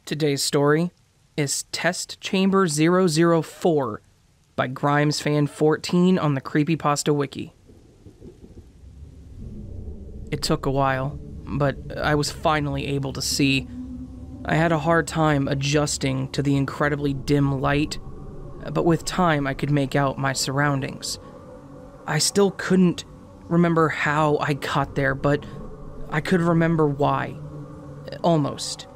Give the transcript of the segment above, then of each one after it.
Today's story is Test Chamber 004 by Grimesfan14 on the Creepypasta wiki. It took a while, but I was finally able to see. I had a hard time adjusting to the incredibly dim light, but with time I could make out my surroundings. I still couldn't remember how I got there, but I could remember why. Almost.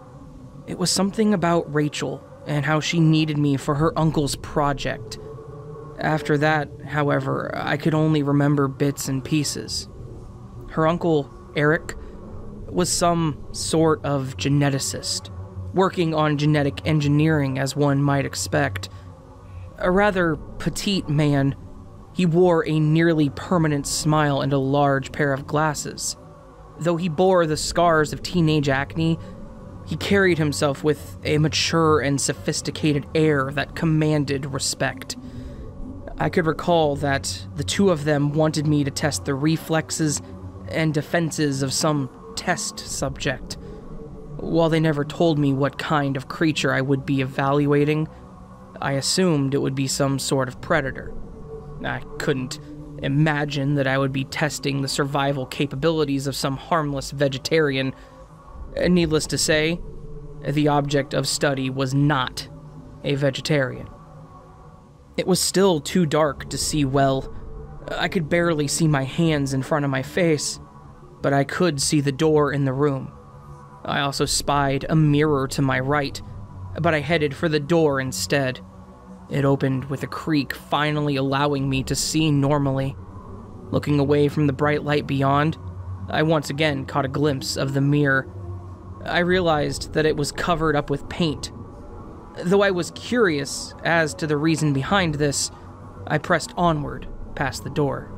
It was something about Rachel and how she needed me for her uncle's project. After that, however, I could only remember bits and pieces. Her uncle, Eric, was some sort of geneticist, working on genetic engineering as one might expect. A rather petite man, he wore a nearly permanent smile and a large pair of glasses. Though he bore the scars of teenage acne, he carried himself with a mature and sophisticated air that commanded respect. I could recall that the two of them wanted me to test the reflexes and defenses of some test subject. While they never told me what kind of creature I would be evaluating, I assumed it would be some sort of predator. I couldn't imagine that I would be testing the survival capabilities of some harmless vegetarian. Needless to say, the object of study was not a vegetarian. It was still too dark to see well. I could barely see my hands in front of my face, but I could see the door in the room. I also spied a mirror to my right, but I headed for the door instead. It opened with a creak, finally allowing me to see normally. Looking away from the bright light beyond, I once again caught a glimpse of the mirror. I realized that it was covered up with paint. Though I was curious as to the reason behind this, I pressed onward past the door.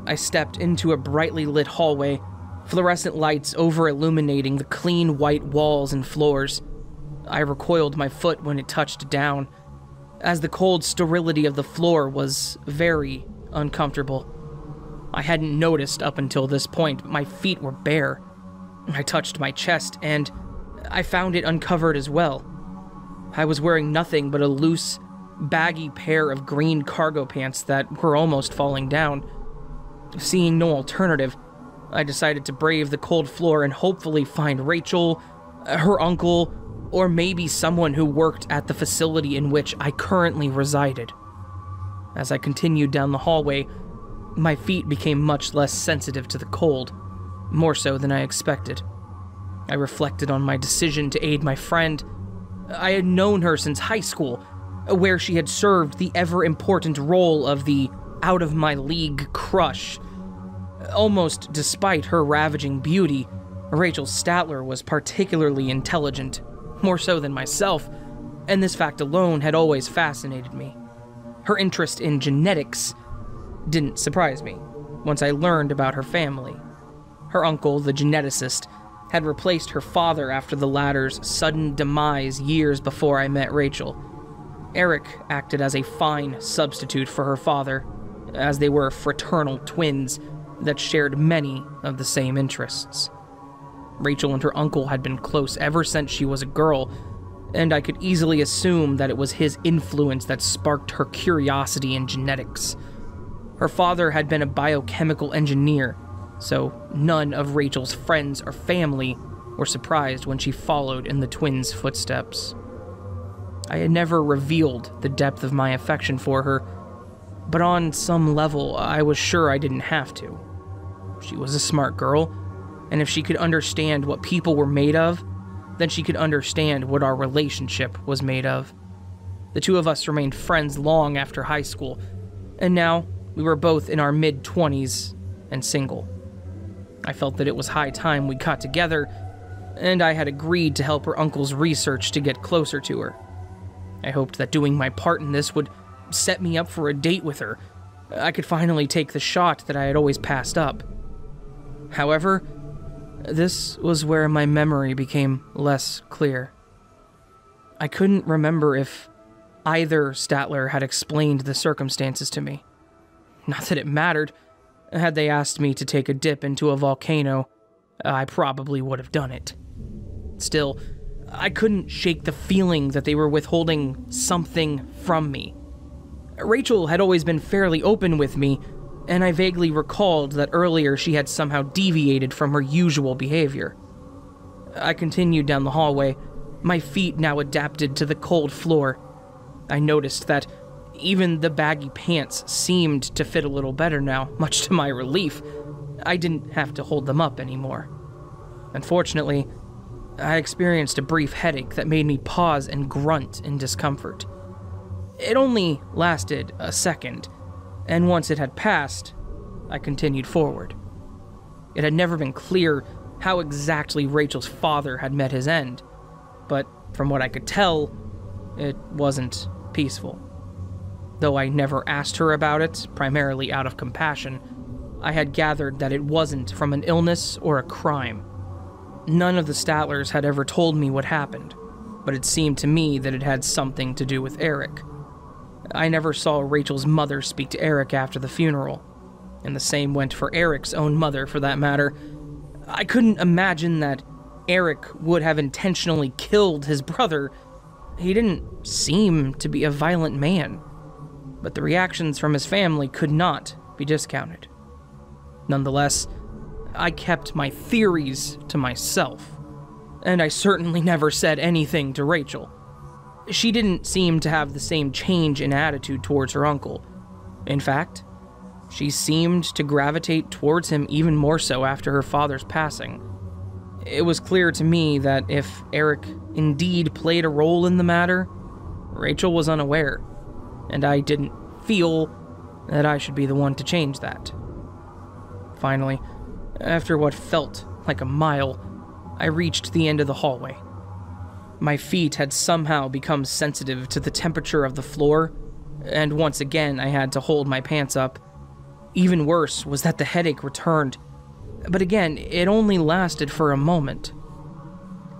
I stepped into a brightly lit hallway, fluorescent lights over-illuminating the clean white walls and floors. I recoiled my foot when it touched down, as the cold sterility of the floor was very uncomfortable. I hadn't noticed up until this point, but my feet were bare. I touched my chest, and I found it uncovered as well. I was wearing nothing but a loose, baggy pair of green cargo pants that were almost falling down. Seeing no alternative, I decided to brave the cold floor and hopefully find Rachel, her uncle, or maybe someone who worked at the facility in which I currently resided. As I continued down the hallway, my feet became much less sensitive to the cold, more so than I expected. I reflected on my decision to aid my friend. I had known her since high school, where she had served the ever-important role of the out-of-my-league crush. Almost despite her ravaging beauty, Rachel Statler was particularly intelligent, more so than myself, and this fact alone had always fascinated me. Her interest in genetics didn't surprise me once I learned about her family. Her uncle, the geneticist, had replaced her father after the latter's sudden demise years before I met Rachel. Eric acted as a fine substitute for her father, as they were fraternal twins that shared many of the same interests. Rachel and her uncle had been close ever since she was a girl, and I could easily assume that it was his influence that sparked her curiosity in genetics. Her father had been a biochemical engineer, so none of Rachel's friends or family were surprised when she followed in the twins' footsteps. I had never revealed the depth of my affection for her, but on some level I was sure I didn't have to. She was a smart girl, and if she could understand what people were made of, then she could understand what our relationship was made of. The two of us remained friends long after high school, and now we were both in our mid-20s and single. I felt that it was high time we got together, and I had agreed to help her uncle's research to get closer to her. I hoped that doing my part in this would set me up for a date with her. I could finally take the shot that I had always passed up. However, this was where my memory became less clear. I couldn't remember if either Statler had explained the circumstances to me. Not that it mattered. Had they asked me to take a dip into a volcano, I probably would have done it. Still, I couldn't shake the feeling that they were withholding something from me. Rachel had always been fairly open with me, and I vaguely recalled that earlier she had somehow deviated from her usual behavior. I continued down the hallway, my feet now adapted to the cold floor. I noticed that even the baggy pants seemed to fit a little better now, much to my relief. I didn't have to hold them up anymore. Unfortunately, I experienced a brief headache that made me pause and grunt in discomfort. It only lasted a second, and once it had passed, I continued forward. It had never been clear how exactly Rachel's father had met his end, but from what I could tell, it wasn't peaceful. Though I never asked her about it, primarily out of compassion, I had gathered that it wasn't from an illness or a crime. None of the Statlers had ever told me what happened, but it seemed to me that it had something to do with Eric. I never saw Rachel's mother speak to Eric after the funeral, and the same went for Eric's own mother for that matter. I couldn't imagine that Eric would have intentionally killed his brother. He didn't seem to be a violent man, but the reactions from his family could not be discounted. Nonetheless, I kept my theories to myself, and I certainly never said anything to Rachel. She didn't seem to have the same change in attitude towards her uncle. In fact, she seemed to gravitate towards him even more so after her father's passing. It was clear to me that if Eric indeed played a role in the matter, Rachel was unaware, and I didn't feel that I should be the one to change that. Finally, after what felt like a mile, I reached the end of the hallway. My feet had somehow become sensitive to the temperature of the floor, and once again I had to hold my pants up. Even worse was that the headache returned, but again, it only lasted for a moment.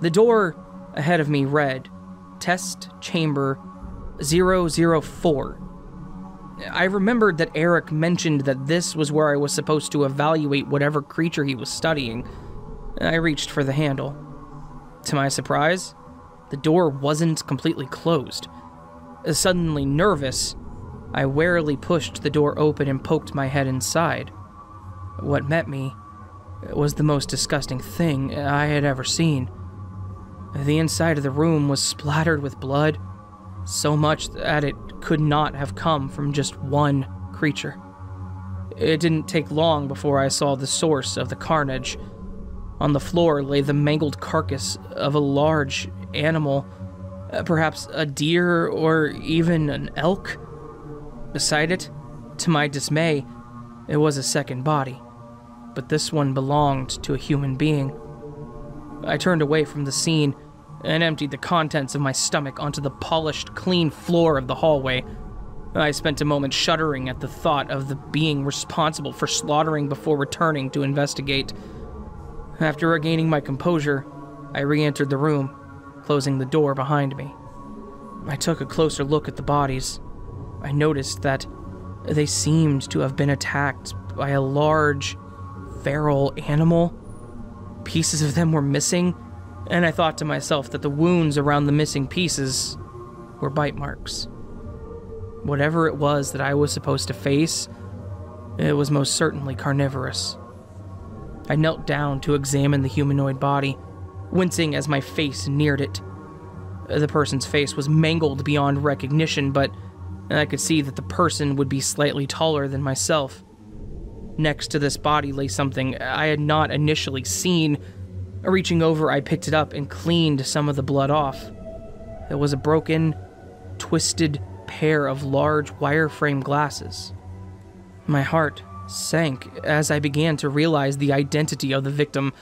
The door ahead of me read, Test Chamber 004. I remembered that Eric mentioned that this was where I was supposed to evaluate whatever creature he was studying. I reached for the handle. To my surprise, the door wasn't completely closed. Suddenly nervous, I warily pushed the door open and poked my head inside. What met me was the most disgusting thing I had ever seen. The inside of the room was splattered with blood, so much that it could not have come from just one creature. It didn't take long before I saw the source of the carnage. On the floor lay the mangled carcass of a large animal, perhaps a deer or even an elk. Beside it, to my dismay, it was a second body, but this one belonged to a human being. I turned away from the scene and emptied the contents of my stomach onto the polished, clean floor of the hallway. I spent a moment shuddering at the thought of the being responsible for slaughtering before returning to investigate. After regaining my composure, I re-entered the room, closing the door behind me. I took a closer look at the bodies. I noticed that they seemed to have been attacked by a large, feral animal. Pieces of them were missing, and I thought to myself that the wounds around the missing pieces were bite marks. Whatever it was that I was supposed to face, it was most certainly carnivorous. I knelt down to examine the humanoid body, wincing as my face neared it. The person's face was mangled beyond recognition, but I could see that the person would be slightly taller than myself. Next to this body lay something I had not initially seen. Reaching over, I picked it up and cleaned some of the blood off. It was a broken, twisted pair of large wireframe glasses. My heart sank as I began to realize the identity of the victim.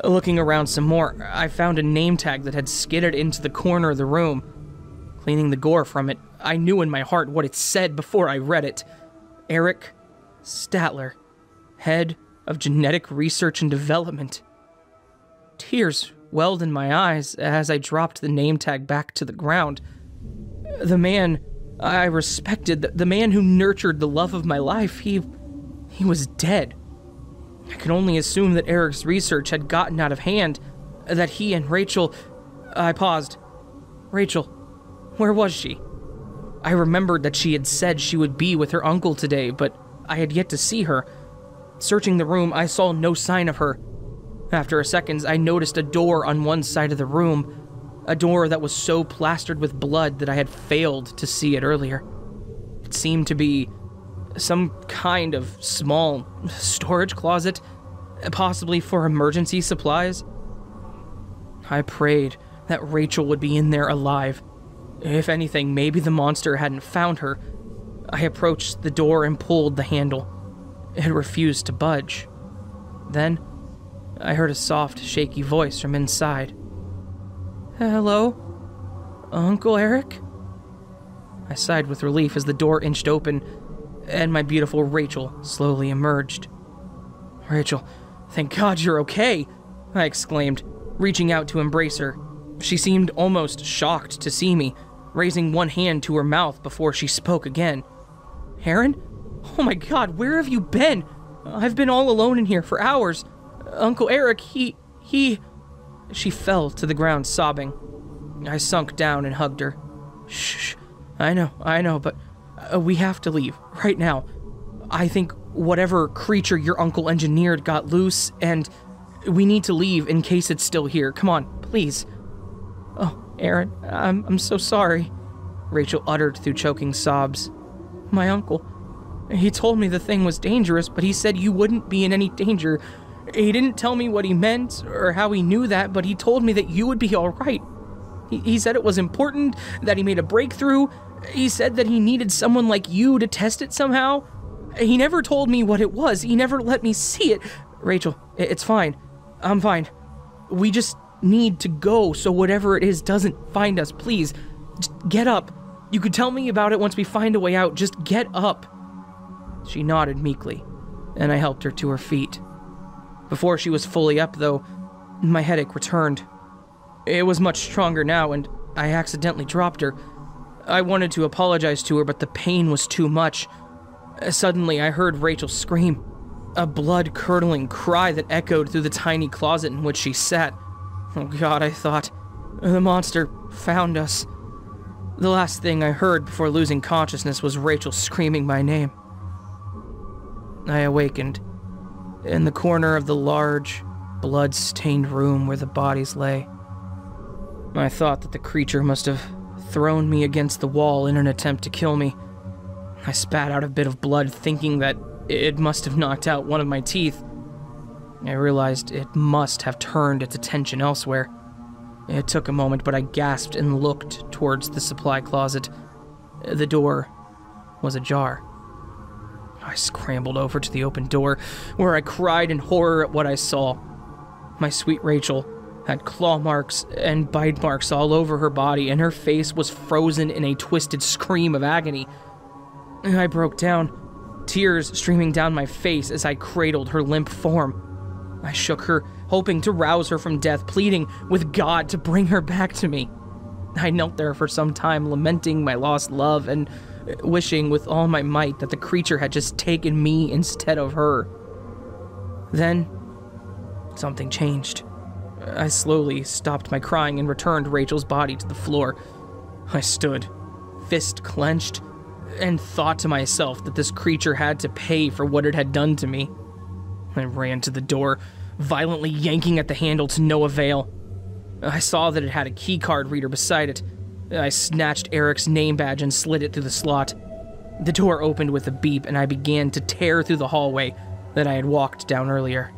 Looking around some more, I found a name tag that had skidded into the corner of the room. Cleaning the gore from it, I knew in my heart what it said before I read it. Eric Statler, Head of Genetic Research and Development. Tears welled in my eyes as I dropped the name tag back to the ground. The man I respected, the man who nurtured the love of my life, he was dead. I could only assume that Eric's research had gotten out of hand, that he and Rachel... I paused. Rachel, where was she? I remembered that she had said she would be with her uncle today, but I had yet to see her. Searching the room, I saw no sign of her. After a second, I noticed a door on one side of the room, a door that was so plastered with blood that I had failed to see it earlier. It seemed to be some kind of small storage closet, possibly for emergency supplies. I prayed that Rachel would be in there alive. If anything, maybe the monster hadn't found her. I approached the door and pulled the handle. It refused to budge. Then, I heard a soft, shaky voice from inside. Hello? Uncle Eric? I sighed with relief as the door inched open, and my beautiful Rachel slowly emerged. Rachel, thank God you're okay, I exclaimed, reaching out to embrace her. She seemed almost shocked to see me, raising one hand to her mouth before she spoke again. Aaron? Oh my God, where have you been? I've been all alone in here for hours. Uncle Eric, he... She fell to the ground sobbing. I sunk down and hugged her. Shh, I know, but we have to leave, right now. I think whatever creature your uncle engineered got loose, and we need to leave in case it's still here. Come on, please. Oh, Aaron, I'm so sorry, Rachel uttered through choking sobs. My uncle, he told me the thing was dangerous, but he said you wouldn't be in any danger. He didn't tell me what he meant or how he knew that, but he told me that you would be all right. He said it was important, that he made a breakthrough. He said that he needed someone like you to test it somehow. He never told me what it was. He never let me see it. Rachel, it's fine. I'm fine. We just need to go so whatever it is doesn't find us, please. Just get up. You could tell me about it once we find a way out. Just get up. She nodded meekly, and I helped her to her feet. Before she was fully up, though, my headache returned. It was much stronger now, and I accidentally dropped her. I wanted to apologize to her, but the pain was too much. Suddenly, I heard Rachel scream, a blood-curdling cry that echoed through the tiny closet in which she sat. Oh God, I thought. The monster found us. The last thing I heard before losing consciousness was Rachel screaming my name. I awakened in the corner of the large, blood-stained room where the bodies lay. I thought that the creature must have thrown me against the wall in an attempt to kill me. I spat out a bit of blood, thinking that it must have knocked out one of my teeth. I realized it must have turned its attention elsewhere. It took a moment, but I gasped and looked towards the supply closet. The door was ajar. I scrambled over to the open door, where I cried in horror at what I saw. My sweet Rachel had claw marks and bite marks all over her body, and her face was frozen in a twisted scream of agony. I broke down, tears streaming down my face as I cradled her limp form. I shook her, hoping to rouse her from death, pleading with God to bring her back to me. I knelt there for some time, lamenting my lost love and wishing with all my might that the creature had just taken me instead of her. Then, something changed. I slowly stopped my crying and returned Rachel's body to the floor. I stood, fist clenched, and thought to myself that this creature had to pay for what it had done to me. I ran to the door, violently yanking at the handle to no avail. I saw that it had a keycard reader beside it. I snatched Eric's name badge and slid it through the slot. The door opened with a beep, and I began to tear through the hallway that I had walked down earlier.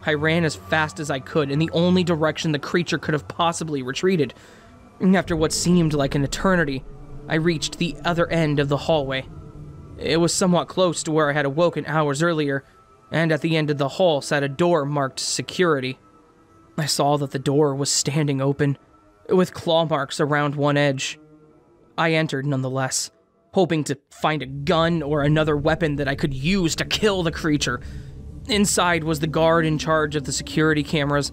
I ran as fast as I could in the only direction the creature could have possibly retreated. After what seemed like an eternity, I reached the other end of the hallway. It was somewhat close to where I had awoken hours earlier, and at the end of the hall sat a door marked security. I saw that the door was standing open, with claw marks around one edge. I entered nonetheless, hoping to find a gun or another weapon that I could use to kill the creature. Inside was the guard in charge of the security cameras,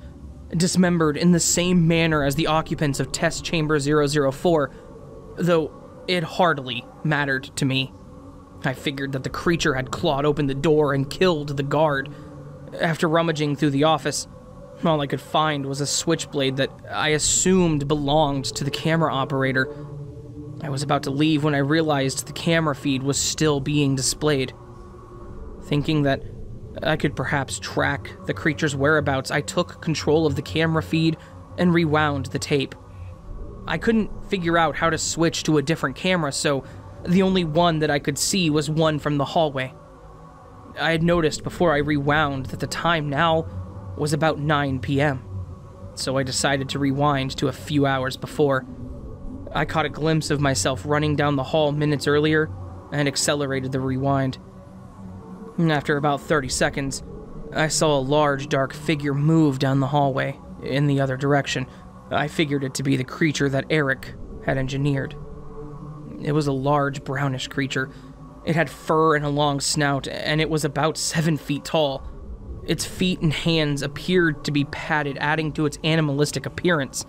dismembered in the same manner as the occupants of Test Chamber 004, though it hardly mattered to me. I figured that the creature had clawed open the door and killed the guard. After rummaging through the office, All I could find was a switchblade that I assumed belonged to the camera operator. I was about to leave when I realized the camera feed was still being displayed. Thinking that I could perhaps track the creature's whereabouts, I took control of the camera feed and rewound the tape. I couldn't figure out how to switch to a different camera, so the only one that I could see was one from the hallway. I had noticed before I rewound that the time now was about 9 p.m., so I decided to rewind to a few hours before. I caught a glimpse of myself running down the hall minutes earlier and accelerated the rewind. After about 30 seconds, I saw a large dark figure move down the hallway in the other direction. I figured it to be the creature that Eric had engineered. It was a large brownish creature. It had fur and a long snout, and it was about 7 feet tall. Its feet and hands appeared to be padded, adding to its animalistic appearance.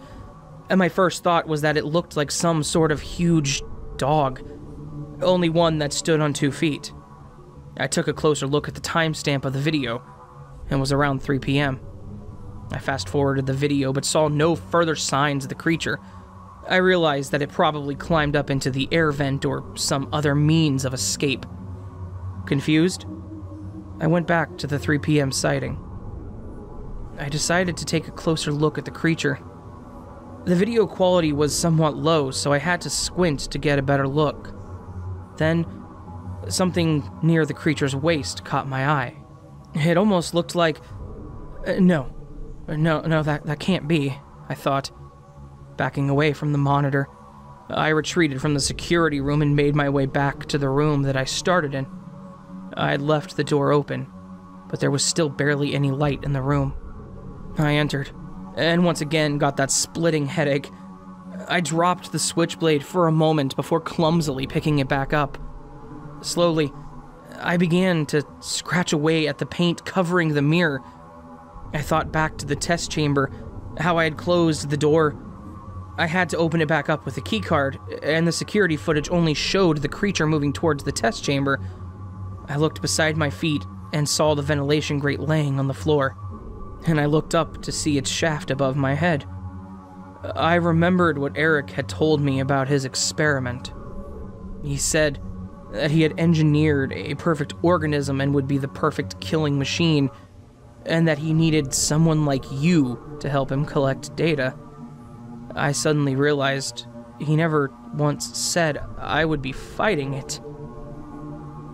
And my first thought was that it looked like some sort of huge dog, only one that stood on 2 feet. I took a closer look at the timestamp of the video, and it was around 3 p.m. I fast-forwarded the video, but saw no further signs of the creature. I realized that it probably climbed up into the air vent or some other means of escape. Confused, I went back to the 3 p.m. sighting. I decided to take a closer look at the creature. The video quality was somewhat low, so I had to squint to get a better look. Then, something near the creature's waist caught my eye. It almost looked like... No, that can't be, I thought. Backing away from the monitor, I retreated from the security room and made my way back to the room that I started in. I had left the door open, but there was still barely any light in the room. I entered, and once again got that splitting headache. I dropped the switchblade for a moment before clumsily picking it back up. Slowly, I began to scratch away at the paint covering the mirror. I thought back to the test chamber, how I had closed the door. I had to open it back up with a keycard, and the security footage only showed the creature moving towards the test chamber. I looked beside my feet and saw the ventilation grate laying on the floor, and I looked up to see its shaft above my head. I remembered what Eric had told me about his experiment. He said that he had engineered a perfect organism and would be the perfect killing machine, and that he needed someone like you to help him collect data. I suddenly realized he never once said I would be fighting it.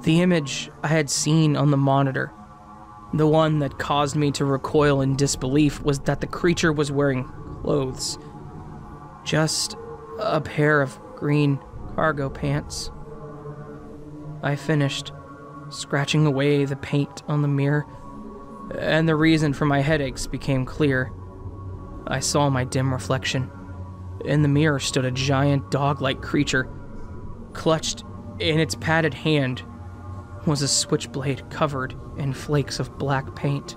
The image I had seen on the monitor, the one that caused me to recoil in disbelief, was that the creature was wearing clothes. Just a pair of green cargo pants. I finished, scratching away the paint on the mirror, and the reason for my headaches became clear. I saw my dim reflection. In the mirror stood a giant dog-like creature. Clutched in its padded hand was a switchblade covered in flakes of black paint.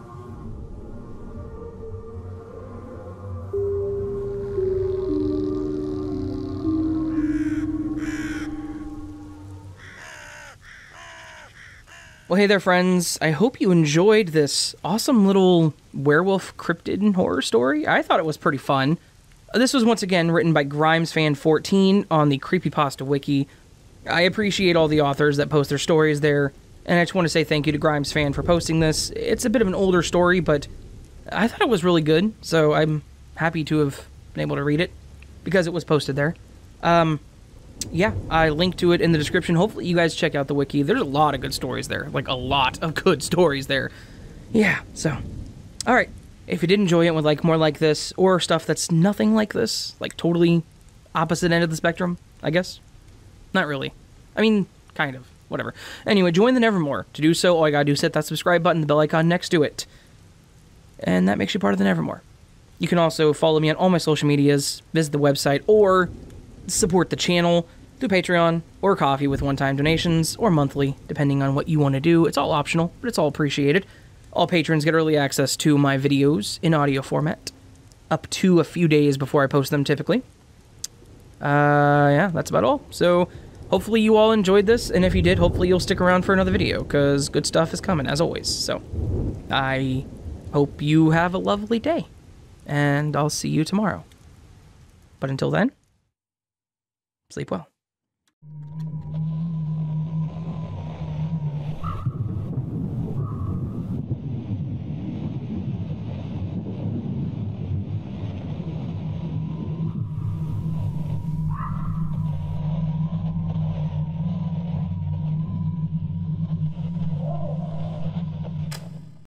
Well, hey there, friends. I hope you enjoyed this awesome little werewolf cryptid horror story. I thought it was pretty fun. This was once again written by Grimesfan14 on the Creepypasta wiki. I appreciate all the authors that post their stories there, and I just want to say thank you to Grimesfan for posting this. It's a bit of an older story, but I thought it was really good, so I'm happy to have been able to read it because it was posted there. Yeah, I linked to it in the description. Hopefully you guys check out the wiki. There's a lot of good stories there. Like, a lot of good stories there. Yeah, so. Alright, if you did enjoy it and would like more like this, or stuff that's nothing like this, like totally opposite end of the spectrum, I guess? Not really. I mean, kind of. Whatever. Anyway, join the Nevermore. To do so, all you gotta do is hit that subscribe button, the bell icon next to it. And that makes you part of the Nevermore. You can also follow me on all my social medias, visit the website, or support the channel through Patreon or Coffee with one-time donations or monthly, depending on what you want to do. It's all optional, but it's all appreciated. All patrons get early access to my videos in audio format, up to a few days before I post them typically. Yeah, that's about all. So, hopefully you all enjoyed this, and if you did, hopefully you'll stick around for another video, because good stuff is coming, as always. So, bye. hope you have a lovely day, and I'll see you tomorrow. But until then, sleep well.